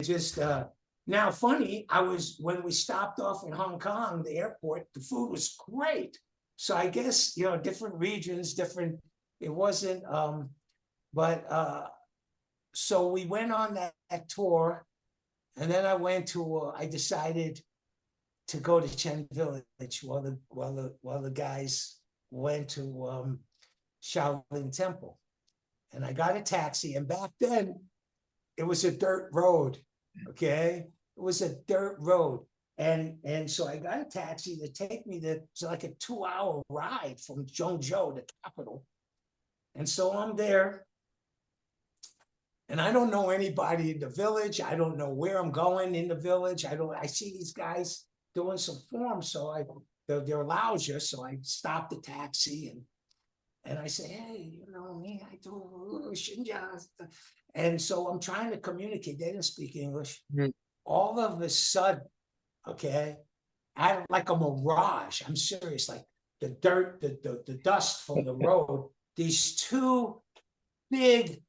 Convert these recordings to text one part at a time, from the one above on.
just now funny, when we stopped off in Hong Kong, the airport, the food was great. So I guess, different regions, it wasn't, but so we went on that tour, and then I decided to go to Chen Village while the guys went to Shaolin Temple. And I got a taxi, and back then it was a dirt road. Okay. It was a dirt road. And so I got a taxi to take me it's like a 2-hour ride from Zhengzhou, the capital. And so I'm there, and I don't know anybody in the village. I don't know where I'm going in the village. I see these guys doing some forms. So they're Laoja. So I stopped the taxi and I say, hey, me, I do Xinjiang. And so I'm trying to communicate. They didn't speak English. Mm-hmm. All of a sudden, okay, like a mirage. I'm serious. Like the dirt, the dust from the road. These two big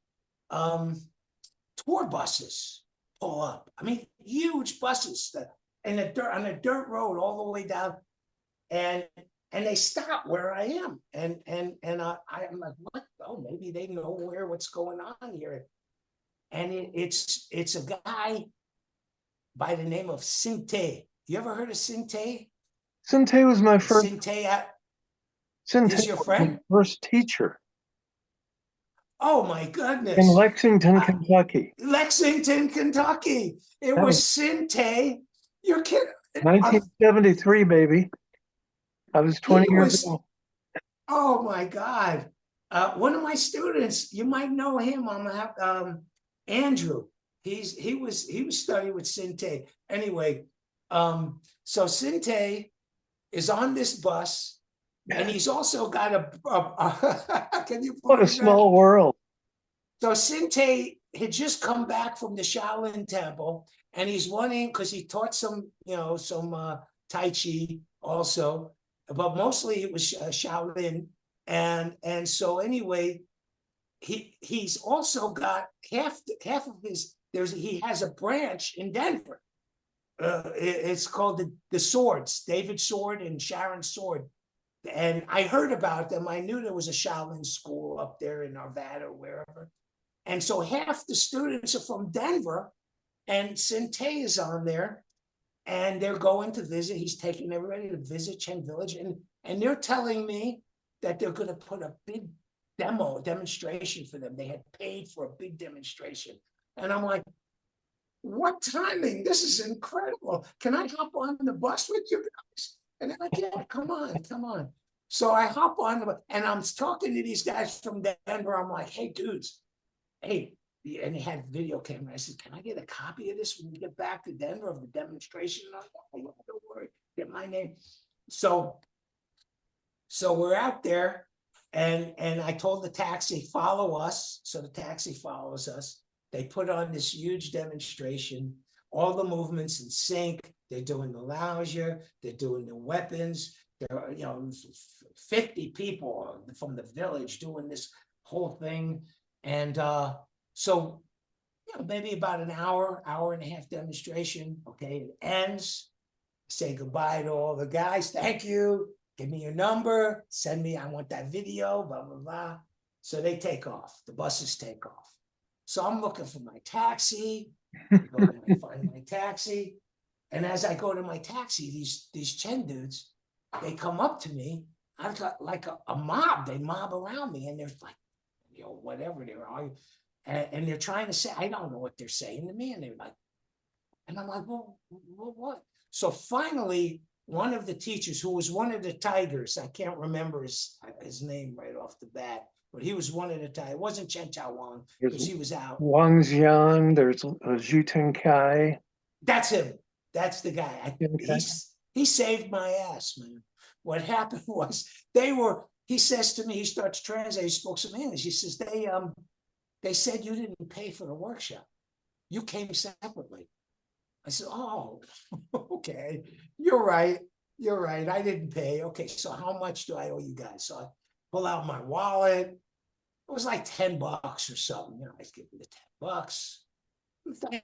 tour buses pull up. I mean, huge buses on a dirt road all the way down, and they stop where I am, and I'm like, what? Oh, maybe they know what's going on here, and it's a guy by the name of Sinte. You ever heard of Sinte? Sinte was my first. Sinte is your friend? First teacher. Oh my goodness! In Lexington, Kentucky. Lexington, Kentucky. It was Sinte. You're kidding? 1973, baby. I was 20 years old. Oh my God! One of my students, you might know him. Andrew. He was studying with Sinte. Anyway, so Sinte is on this bus, and he's also got a can you? What a small world. So Sinte had just come back from the Shaolin Temple, and he's wanting, because he taught some Tai Chi also, but mostly it was Shaolin, and so anyway, he's also got half of his. He has a branch in Denver. It's called the Swords, David Sword and Sharon Sword. And I heard about them. I knew there was a Shaolin school up there in Arvada or wherever. And so half the students are from Denver, and Sinte is on there, and they're going to visit. He's taking everybody to visit Chen Village, and they're telling me that they're going to put a big demonstration for them. They had paid for a big demonstration. And I'm like, what timing? This is incredible. Can I hop on the bus with you guys? And they're like, yeah, come on. So I hop on and I'm talking to these guys from Denver. I'm like, hey, dudes, hey, and they had video camera. I said, can I get a copy of this when we get back to Denver of the demonstration? And I'm like, don't worry, get my name. So we're out there, and I told the taxi, follow us. So the taxi follows us. They put on this huge demonstration, all the movements in sync. They're doing the Laoja, they're doing the weapons. There are, 50 people from the village doing this whole thing. And so, maybe about an hour and a half demonstration. Okay, it ends. Say goodbye to all the guys. Thank you. Give me your number. Send me, I want that video, blah, blah, blah. So they take off. The buses take off. So I'm looking for my taxi. I find my taxi. And as I go to my taxi, these Chen dudes, they come up to me. I've got like a mob. They mob around me, and they're like, whatever they're arguing. And they're trying to say, I don't know what they're saying to me. And they're like, and I'm like, well, what? So finally, one of the teachers, who was one of the tigers, I can't remember his name right off the bat, but he was one of the tigers. It wasn't Chen Chao Wang, because he was out. Wang Xiang, there's Zhu Tenkai. That's him. That's the guy. He saved my ass, man. What happened was he says to me, he starts translating, he spoke some English. He says, they said you didn't pay for the workshop. You came separately. I said, oh, okay. You're right. I didn't pay. Okay, so how much do I owe you guys? So I pull out my wallet. It was like $10 or something. I give them the $10.